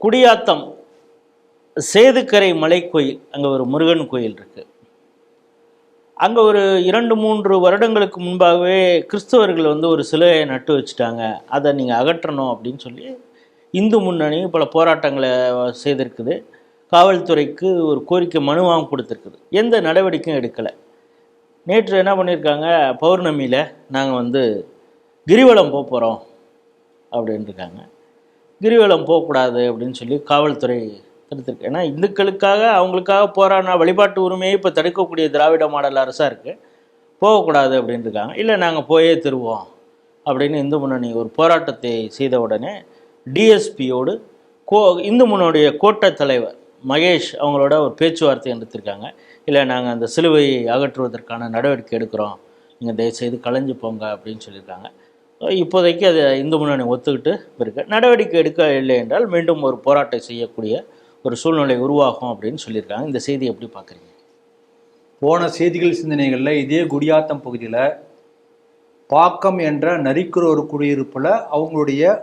குடியாத்தம் சேதுக்கரை மலை கோயில், அங்கே ஒரு முருகன் கோயில் இருக்குது. அங்கே ஒரு 2-3 வருடங்களுக்கு முன்பாகவே கிறிஸ்தவர்கள் ஒரு சிலையை நட்டு வச்சுட்டாங்க, அதை நீங்கள் அகற்றணும் அப்படின்னு சொல்லி இந்து முன்னணி பல போராட்டங்களை செய்திருக்குது. காவல்துறைக்கு ஒரு கோரிக்கை மனுவாகவும் கொடுத்துருக்குது. எந்த நடவடிக்கையும் எடுக்கலை. நேற்று என்ன பண்ணியிருக்காங்க, பௌர்ணமியில் நாங்கள் கிரிவலம் போக போகிறோம் அப்படின்ட்டுருக்காங்க. கிரிவலம் போகக்கூடாது அப்படின்னு சொல்லி காவல்துறை தடுத்திருக்கு. ஏன்னா இந்துக்களுக்காக அவங்களுக்காக போராடினா வழிபாட்டு உரிமையை இப்போ தடுக்கக்கூடிய திராவிட மாடல் அரசாக இருக்குது, போகக்கூடாது அப்படின்ட்டுருக்காங்க. இல்லை நாங்கள் போயே தருவோம் அப்படின்னு இந்து முன்னணி ஒரு போராட்டத்தை செய்த உடனே டிஎஸ்பியோடு இந்து முன்னணியுடைய கோட்ட தலைவர் மகேஷ் அவங்களோட ஒரு பேச்சுவார்த்தை எடுத்திருக்காங்க. இல்லை நாங்கள் அந்த சிலுவையை அகற்றுவதற்கான நடவடிக்கை எடுக்கிறோம், நீங்கள் தயவுசெய்து கலைஞ்சு போங்க அப்படின்னு சொல்லியிருக்காங்க. இப்போதைக்கு அது இந்து முன்னணி ஒத்துக்கிட்டு இருக்கு. நடவடிக்கை எடுக்க இல்லை என்றால் மீண்டும் ஒரு போராட்டம் செய்யக்கூடிய ஒரு சூழ்நிலை உருவாகும் அப்படின்னு சொல்லியிருக்காங்க. இந்த செய்தி எப்படி பார்க்குறீங்க? போன செய்திகள் சிந்தனைகளில் இதே குடியாத்தம் பகுதியில் பாக்கம் என்ற நரிக்குற ஒரு குடியிருப்பில் அவங்களுடைய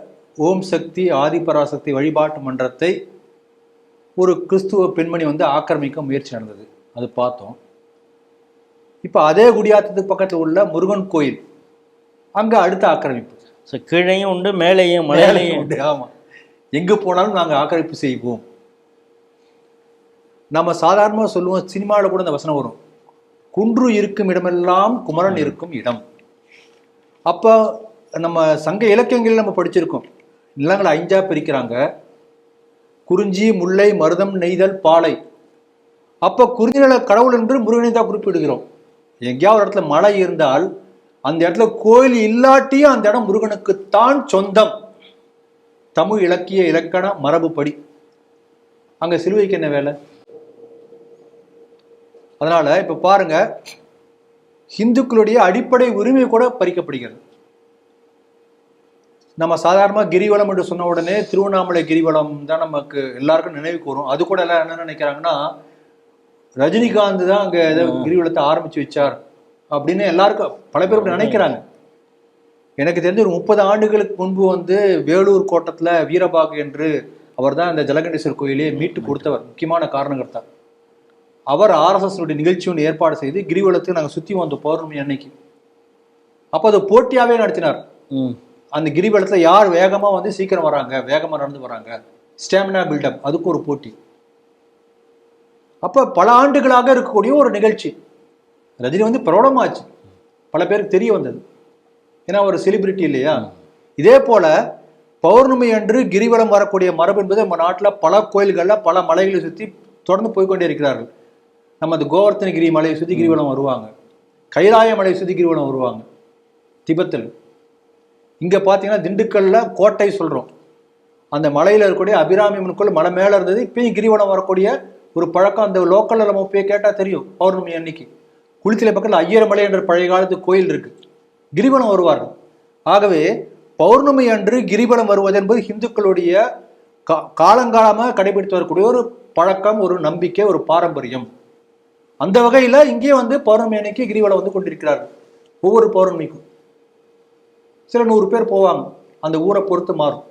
ஓம் சக்தி ஆதிபராசக்தி வழிபாட்டு மன்றத்தை ஒரு கிறிஸ்துவ பெண்மணி ஆக்கிரமிக்க முயற்சி நடந்தது, அது பார்த்தோம். இப்போ அதே குடியாத்தத்துக்கு பக்கத்தில் உள்ள முருகன் கோயில், அங்கே அடுத்த ஆக்கிரமிப்பு. ஸோ கீழையும் உண்டு, மேலேயும் மலையிலையும் உண்டு. ஆமாம், எங்கே போனாலும் நாங்கள் ஆக்கிரமிப்பு செய்வோம். நம்ம சாதாரணமாக சொல்லுவோம், சினிமாவில் கூட இந்த வசனம் வரும், குன்று இருக்கும் இடமெல்லாம் குமரன் இருக்கும் இடம். அப்போ நம்ம சங்க இலக்கியங்கள் நம்ம படிச்சிருக்கோம், நிலங்களை 5ஆ பிரிக்கிறாங்க, குறிஞ்சி முல்லை மருதம் நெய்தல் பாலை. அப்போ குறிஞ்சி நில கடவுள் என்று முருகனை தான் குறிப்பிடுகிறோம். எங்கேயாவது ஒரு இடத்துல மழை இருந்தால் அந்த இடத்துல கோயில் இல்லாட்டியும் அந்த இடம் முருகனுக்குத்தான் சொந்தம். தமிழ் இலக்கிய இலக்கண மரபுப்படி அங்க சிலுவைக்கு என்ன வேலை? அதனால இப்ப பாருங்க, இந்துக்களுடைய அடிப்படை உரிமை கூட பறிக்கப்படுகிறது. நம்ம சாதாரணமாக கிரிவலம் என்று சொன்ன உடனே திருவண்ணாமலை கிரிவலம் தான் நமக்கு எல்லாருக்கும் நினைவுக்கு வரும். அது கூட எல்லாம் என்ன நினைக்கிறாங்கன்னா, ரஜினிகாந்த் தான் அங்கே ஏதோ கிரிவலத்தை ஆரம்பிச்சு வச்சார் அப்படின்னு எல்லாருக்கும் பல பேர் அப்படி நினைக்கிறாங்க. எனக்கு தெரிஞ்சு ஒரு 30 ஆண்டுகளுக்கு முன்பு வேலூர் கோட்டத்தில் வீரபாகு என்று அவர் தான் இந்த ஜலகண்டேஸ்வரர் கோயிலே மீட்டு கொடுத்தவர், முக்கியமான காரணகர்த்தா. அவர் RSS நிகழ்ச்சி ஒன்று ஏற்பாடு செய்து கிரிவலத்துக்கு நாங்கள் சுற்றி வந்தோம் பௌர்ணமி அன்னைக்கு. அப்போ அதை போட்டியாகவே நடத்தினார். அந்த கிரிவலத்தில் யார் வேகமாக சீக்கிரம் வராங்க, வேகமாக நடந்து வராங்க, ஸ்டாமினா பில்டப், அதுக்கு ஒரு போட்டி. அப்போ பல ஆண்டுகளாக இருக்கக்கூடிய ஒரு நிகழ்ச்சி. ரஜினி பிரபலமாச்சு, பல பேருக்கு தெரிய வந்தது, ஏன்னா ஒரு செலிபிரிட்டி இல்லையா. இதே போல பௌர்ணமி அன்று கிரிவலம் வரக்கூடிய மரபு என்பது நம்ம நாட்டில் பல கோயில்களில் பல மலைகளை சுற்றி தொடர்ந்து போய்கொண்டே இருக்கிறார்கள். நம்ம அந்த கோவர்த்தனகிரி மலையை சுற்றி கிரிவலம் வருவாங்க, கைலாய மலையை சுற்றி கிரிவலம் வருவாங்க திபெத்தில். இங்கே பார்த்தீங்கன்னா திண்டுக்கல்ல கோட்டை சொல்கிறோம், அந்த மலையில் இருக்கக்கூடிய அபிராமி முன்கோள் மலை மேலே இருந்தது. இப்பயும் கிரிவலம் வரக்கூடிய ஒரு பழக்கம் அந்த லோக்கலில் நம்ம போய் கேட்டால் தெரியும். பௌர்ணமி அன்னைக்கு குளித்தலை பக்கத்தில் ஐயரமலை என்ற பழைய காலத்து கோயில் இருக்கு, கிரிவலம் வருவார்கள். ஆகவே பௌர்ணமி அன்று கிரிவலம் வருவது என்பது இந்துக்களுடைய காலங்காலமாக கடைபிடித்து வரக்கூடிய ஒரு பழக்கம், ஒரு நம்பிக்கை, ஒரு பாரம்பரியம். அந்த வகையில் இங்கே பௌர்ணமி அன்னைக்கு கிரிவலம் கொண்டிருக்கிறார்கள். ஒவ்வொரு பௌர்ணமிக்கும் சில 100 பேர் போவாங்க, அந்த ஊரை பொறுத்து மாறும்.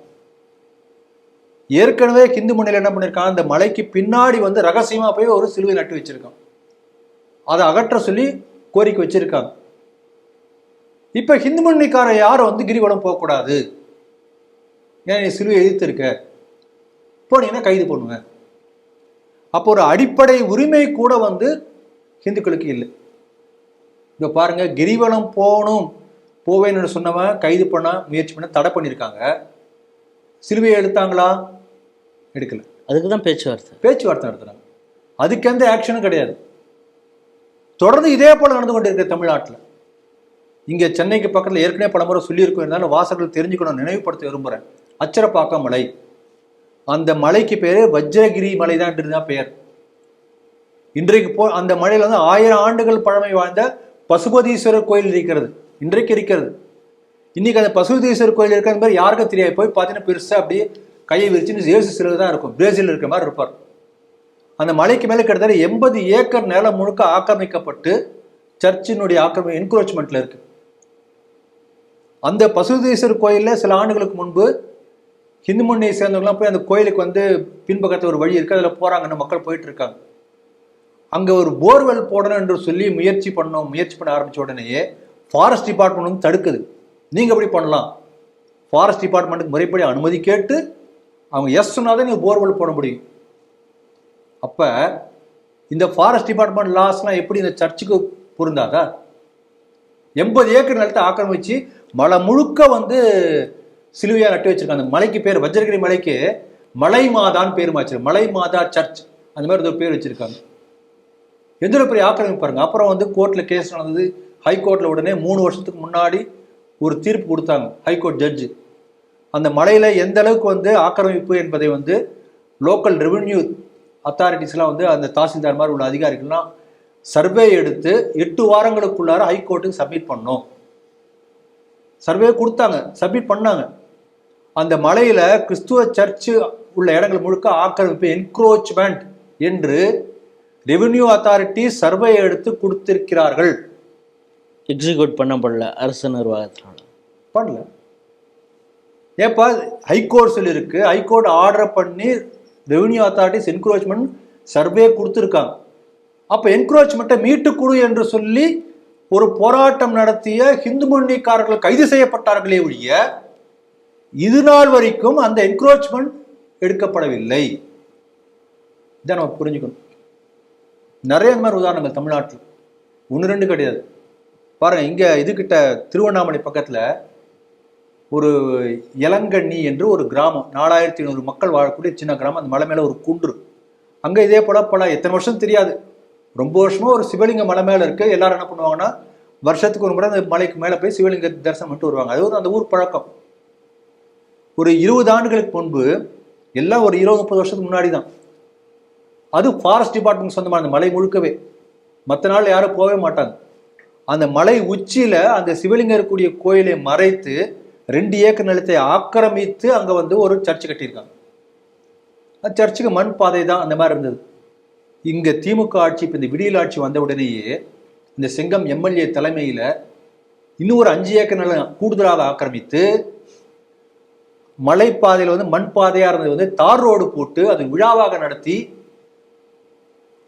ஏற்கனவே ஹிந்து முன்னிலை என்ன பண்ணியிருக்காங்க, அந்த மலைக்கு பின்னாடி ரகசியமா போய் ஒரு சிலுவை நட்டு வச்சிருக்காங்க, அதை அகற்ற சொல்லி கோரிக்கை வச்சிருக்காங்க. இப்ப ஹிந்து முன்னணிக்கார யாரும் கிரிவலம் போகக்கூடாது, ஏன்னா நீ சிலுவை எதிர்த்து இருக்க, போனீங்கன்னா கைது பண்ணுவேன். அப்போ ஒரு அடிப்படை உரிமை கூட ஹிந்துக்களுக்கு இல்லை. இப்ப பாருங்க, கிரிவலம் போவேன்னு சொன்னவன் கைது பண்ண முயற்சி பண்ண தடை பண்ணியிருக்காங்க. சிலுவையை எடுத்தாங்களா? எடுக்கல. அதுக்கு தான் பேச்சுவார்த்தை நடத்துறாங்க. அதுக்கு எந்த ஆக்ஷனும் கிடையாது. தொடர்ந்து இதே போல நடந்து கொண்டிருக்க தமிழ்நாட்டில். இங்க சென்னைக்கு பக்கத்தில் ஏற்கனவே பல முறை சொல்லியிருக்கோம், இருந்தாலும் வாசகர்கள் தெரிஞ்சுக்கணும், நினைவுபடுத்த விரும்புகிறேன். அச்சரப்பாக்கம் மலை, அந்த மலைக்கு பேரு வஜ்ரகிரி மலை தான் பெயர். இன்றைக்கு அந்த மலையில 1000 ஆண்டுகள் பழமை வாழ்ந்த பசுபதீஸ்வரர் கோயில் இருக்கிறது, இன்றைக்கு இருக்கிறது. இன்னைக்கு அந்த பசுபதீஸ்வரர் கோயில் இருக்கிற மாதிரி யாருக்கும் தெரியாது. போய் பார்த்தீங்கன்னா பெருசா அப்படியே கையை விரிச்சுன்னு இயேசு சிலை தான் இருக்கும், பிரேசில் இருக்கிற மாதிரி இருப்பார். அந்த மலைக்கு மேலே கிட்டத்தட்ட 80 ஏக்கர் நிலம் முழுக்க ஆக்கிரமிக்கப்பட்டு சர்ச்சினுடைய என்க்ரோச்மெண்ட்ல இருக்கு. அந்த பசுபதீஸ்வரர் கோயிலில் சில ஆண்டுகளுக்கு முன்பு ஹிந்து முன்னணியை சேர்ந்தவங்களாம் போய் அந்த கோயிலுக்கு வந்து பின்பக்கத்தில் ஒரு வழி இருக்குது, அதில் போகிறாங்கன்னு மக்கள் போயிட்டு இருக்காங்க. அங்கே ஒரு போர்வெல் போடணும் என்று சொல்லி முயற்சி பண்ண ஆரம்பித்த உடனேயே ஃபாரஸ்ட் டிபார்ட்மெண்ட் வந்து தடுக்குது. நீங்கள் எப்படி பண்ணலாம்? ஃபாரஸ்ட் டிபார்ட்மெண்ட்டுக்கு முறைப்படி அனுமதி கேட்டு அவங்க எஸ் சொன்னாதான் நீங்கள் போர்வெல் போட முடியும். அப்போ இந்த ஃபாரஸ்ட் டிபார்ட்மெண்ட் லாஸ்லாம் எப்படி இந்த சர்ச்சுக்கு பொருந்தாதா? 80 ஏக்கர் நிலத்தை ஆக்கிரமிச்சு மலை முழுக்க வந்து சிலுவையா நட்டு வச்சிருக்காங்க. அந்த மலைக்கு பேர் வஜ்ரகிரி மலைக்கு மலை மாதான்னு பேர் மாச்சு, மலை மாதா சர்ச் அந்த மாதிரி ஒரு பேர் வச்சிருக்காங்க. எந்த ஒரு பெரிய ஆக்கிரமிப்பு பாருங்க. அப்புறம் வந்து கோர்ட்ல கேஸ் நடந்தது. ஹைகோர்ட்ல உடனே 3 வருஷத்துக்கு முன்னாடி ஒரு தீர்ப்பு கொடுத்தாங்க ஹைகோர்ட் ஜட்ஜு. அந்த மலையில எந்த அளவுக்கு வந்து ஆக்கிரமிப்பு என்பதை வந்து லோக்கல் ரெவென்யூ அத்தாரிட்டிஸ்லாம் வந்து அந்த தாசில்தார் மாதிரி உள்ள அதிகாரிகள்லாம் சர்வே எடுத்து 8 வாரங்களுக்குள்ளார ஹைகோர்ட்டுக்கு சப்மிட் பண்ணோம். சர்வே கொடுத்தாங்க, சப்மிட் பண்ணாங்க. அந்த மலையில கிறிஸ்துவ சர்ச்சு உள்ள இடங்கள் முழுக்க ஆக்கிரமிப்பு என்க்ரோச்மெண்ட் என்று ரெவென்யூ அத்தாரிட்டி சர்வே எடுத்து கொடுத்திருக்கிறார்கள். எக்ஸிக்யூட் பண்ணப்படல அரசு நிர்வாகத்தினால. பண்ணல. ஏப்பா ஹைகோர்ட் சொல்லியிருக்கு, ஹைகோர்ட் ஆர்டர் பண்ணி ரெவென்யூ அத்தாரிட்டிஸ் என்க்ரோச்மெண்ட் சர்வே கொடுத்துருக்காங்க. அப்போ என்க்ரோச்மெண்ட்டை மீட்டு கொடு என்று சொல்லி ஒரு போராட்டம் நடத்திய ஹிந்து முன்னணிக்காரர்கள் கைது செய்யப்பட்டார்களே ஒழிய இது நாள் வரைக்கும் அந்த என்க்ரோச்மெண்ட் எடுக்கப்படவில்லை. இதை நம்ம புரிஞ்சுக்கணும். நிறைய இந்த மாதிரி உதாரணங்கள் தமிழ்நாட்டில் 1-2 கிடையாது. பாருங்க, இங்க இதுகிட்ட திருவண்ணாமலை பக்கத்துல ஒரு இளங்கண்ணி என்று ஒரு கிராமம், 4500 மக்கள் வாழக்கூடிய சின்ன கிராமம். அந்த மலை மேல ஒரு குன்று. அங்க இதே போல பல எத்தனை வருஷம் தெரியாது, ரொம்ப வருஷமா ஒரு சிவலிங்க மலை மேல இருக்கு. எல்லாரும் என்ன பண்ணுவாங்கன்னா வருஷத்துக்கு ஒரு முறை அந்த மலைக்கு மேல போய் சிவலிங்க தரிசனம் பண்ணிட்டு வருவாங்க. அது ஒரு அந்த ஊர் பழக்கம். ஒரு 20 ஆண்டுகளுக்கு முன்பு, எல்லாம் ஒரு 20-30 வருஷத்துக்கு முன்னாடி தான், அது ஃபாரஸ்ட் டிபார்ட்மெண்ட் சொந்தமான அந்த மலை முழுக்கவே. மற்ற நாள் யாரும் போகவே மாட்டாங்க. அந்த மலை உச்சியில அந்த சிவலிங்கம் இருக்கக்கூடிய கோயிலை மறைத்து 2 ஏக்கர் நிலத்தை ஆக்கிரமித்து அங்க வந்து ஒரு சர்ச்சு கட்டியிருக்காங்க. அந்த சர்ச்சுக்கு மண் பாதை தான் அந்த மாதிரி இருந்தது. இங்க திமுக ஆட்சி, இப்ப இந்த விடியல் ஆட்சி வந்த உடனேயே இந்த செங்கம் எம்எல்ஏ தலைமையில இன்னும் ஒரு 5 ஏக்கர் நிலம் கூடுதலாக ஆக்கிரமித்து மலைப்பாதையில வந்து மண் பாதையா இருந்தது வந்து தார் ரோடு போட்டு அது விழாவாக நடத்தி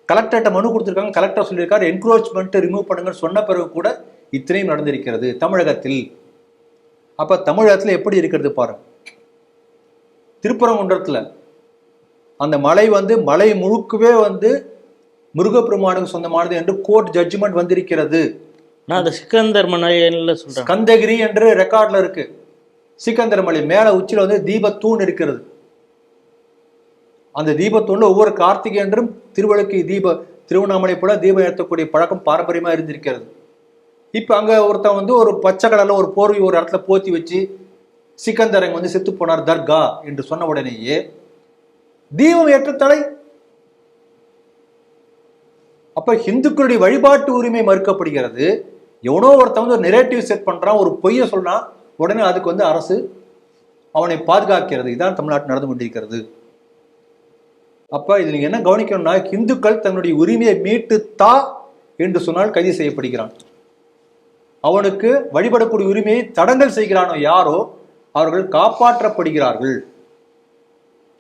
கலெக்டர்கிட்ட மனு கொடுத்துருக்காங்க. கலெக்டர் சொல்லியிருக்காரு என்க்ரோச்மெண்ட் ரிமூவ் பண்ணுங்கன்னு சொன்ன பிறகு கூட இத்தனையும் நடந்திருக்கிறது தமிழகத்தில். அப்ப தமிழகத்துல எப்படி இருக்கிறது பாருங்க. திருப்பரங்குன்றத்துல அந்த மலை வந்து மலை முழுக்கவே வந்து முருகப்பெருமானுக்கு சொந்தமானது என்று கோர்ட் ஜட்ஜ்மெண்ட் வந்திருக்கிறது. நான் அந்த சிக்கந்தர் மலையில சொல்றேன், ஸ்கந்தகிரி என்று ரெக்கார்ட்ல இருக்கு. சிக்கந்தர் மலை மேல உச்சியில வந்து தீபத்தூண் இருக்கிறது. அந்த தீபத்தூண்ல ஒவ்வொரு கார்த்திகை என்றும் திருவழுக்கு திருவண்ணாமலை போல தீபம் ஏற்றக்கூடிய பழக்கம் பாரம்பரியமா இருந்திருக்கிறது. இப்ப அங்க ஒருத்தன் வந்து ஒரு பச்சை கடல ஒரு போர்வை ஒரு இடத்துல போத்தி வச்சு சிக்கந்தரங்க வந்து செத்து போனார் தர்கா என்று சொன்ன உடனேயே தீபம் ஏற்ற தடை. அப்ப இந்துக்களுடைய வழிபாட்டு உரிமை மறுக்கப்படுகிறது. எவனோ ஒருத்தன் வந்து ஒரு நெரேட்டிவ் செட் பண்றான், ஒரு பொய்ய சொல்றான், உடனே அதுக்கு வந்து அரசு அவனை பாதுகாக்கிறது. இதான் தமிழ்நாட்டில் நடந்து கொண்டிருக்கிறது. அப்ப இது நீங்க என்ன கவனிக்கணும்னா, இந்துக்கள் தன்னுடைய உரிமையை மீட்டு தா என்று சொன்னால் கைது செய்யப்படுகிறான். அவனுக்கு வழிபடக்கூடிய உரிமையை தடங்கல் செய்கிறானோ யாரோ அவர்கள் காப்பாற்றப்படுகிறார்கள்.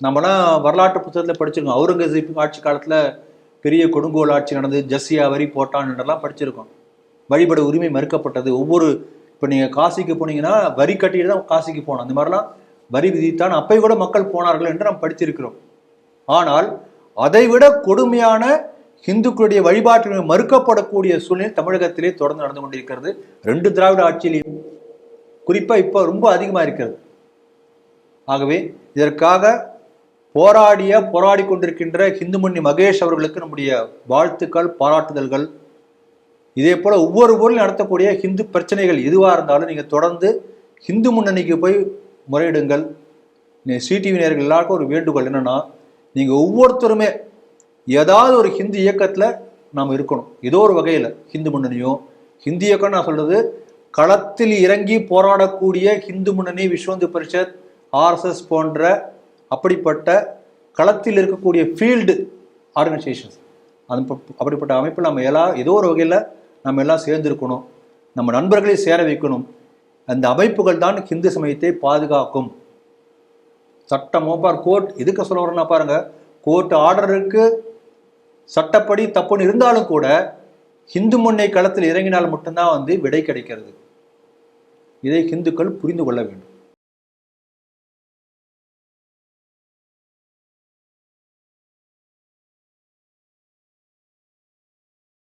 நம்மலாம் வரலாற்று புத்தகத்தில் படிச்சிருக்கோம். அவுரங்கசீப் ஆட்சி காலத்துல பெரிய கொடுங்கோல் ஆட்சி நடந்து ஜஸ்ஸியா வரி போட்டான் என்றெல்லாம் படிச்சிருக்கோம். வழிபட உரிமை மறுக்கப்பட்டது. ஒவ்வொரு இப்போ நீங்கள் காசிக்கு போனீங்கன்னா வரி கட்டிட்டு தான் காசிக்கு போகணும். அந்த மாதிரிலாம் வரி விதித்தான் அப்போ கூட மக்கள் போனார்கள் என்று நாம் படித்திருக்கிறோம். ஆனால் அதைவிட கொடுமையான இந்துக்களுடைய வழிபாட்டு மறுக்கப்படக்கூடிய சூழ்நிலை தமிழகத்திலே தொடர்ந்து நடந்து கொண்டிருக்கிறது. 2 திராவிட ஆட்சியிலையும் குறிப்பாக இப்போ ரொம்ப அதிகமாக இருக்கிறது. ஆகவே இதற்காக போராடி கொண்டிருக்கின்ற ஹிந்து முன்னணி மகேஷ் அவர்களுக்கு நம்முடைய வாழ்த்துக்கள், பாராட்டுதல்கள். இதே போல ஒவ்வொரு ஊரில் நடத்தக்கூடிய ஹிந்து பிரச்சனைகள் எதுவாக இருந்தாலும் நீங்கள் தொடர்ந்து ஹிந்து முன்னணிக்கு போய் முறையிடுங்கள். சிடிவி நேயர்கள் எல்லாருக்கும் ஒரு வேண்டுகோள் என்னன்னா, நீங்கள் ஒவ்வொருத்தருமே ஏதாவது ஒரு ஹிந்து இயக்கத்தில் நாம் இருக்கணும். ஏதோ ஒரு வகையில் ஹிந்து முன்னணியோ, ஹிந்து இயக்கம் நான் சொல்றது களத்தில் இறங்கி போராடக்கூடிய ஹிந்து முன்னணி, விஸ்வ இந்து பரிஷத், ஆர்எஸ்எஸ் போன்ற அப்படிப்பட்ட களத்தில் இருக்கக்கூடிய ஃபீல்டு ஆர்கனைசேஷன்ஸ், அப்படிப்பட்ட அமைப்பில் நம்ம எல்லாம் ஏதோ ஒரு வகையில் நம்ம எல்லாம் சேர்ந்திருக்கணும். நம்ம நண்பர்களை சேர வைக்கணும். அந்த அமைப்புகள் தான் ஹிந்து சமயத்தை பாதுகாக்கும். சட்டமோ பார் கோர்ட் எதுக்கு சொல்ல வரேன்னா பாருங்க, கோர்ட் ஆர்டர் இருக்கு, சட்டப்படி தப்புன்னு இருந்தாலும் கூட இந்து முன்னை களத்தில் இறங்கினால் மட்டும்தான் விடை கிடைக்கிறது. இதை இந்துக்கள் புரிந்து கொள்ள வேண்டும்.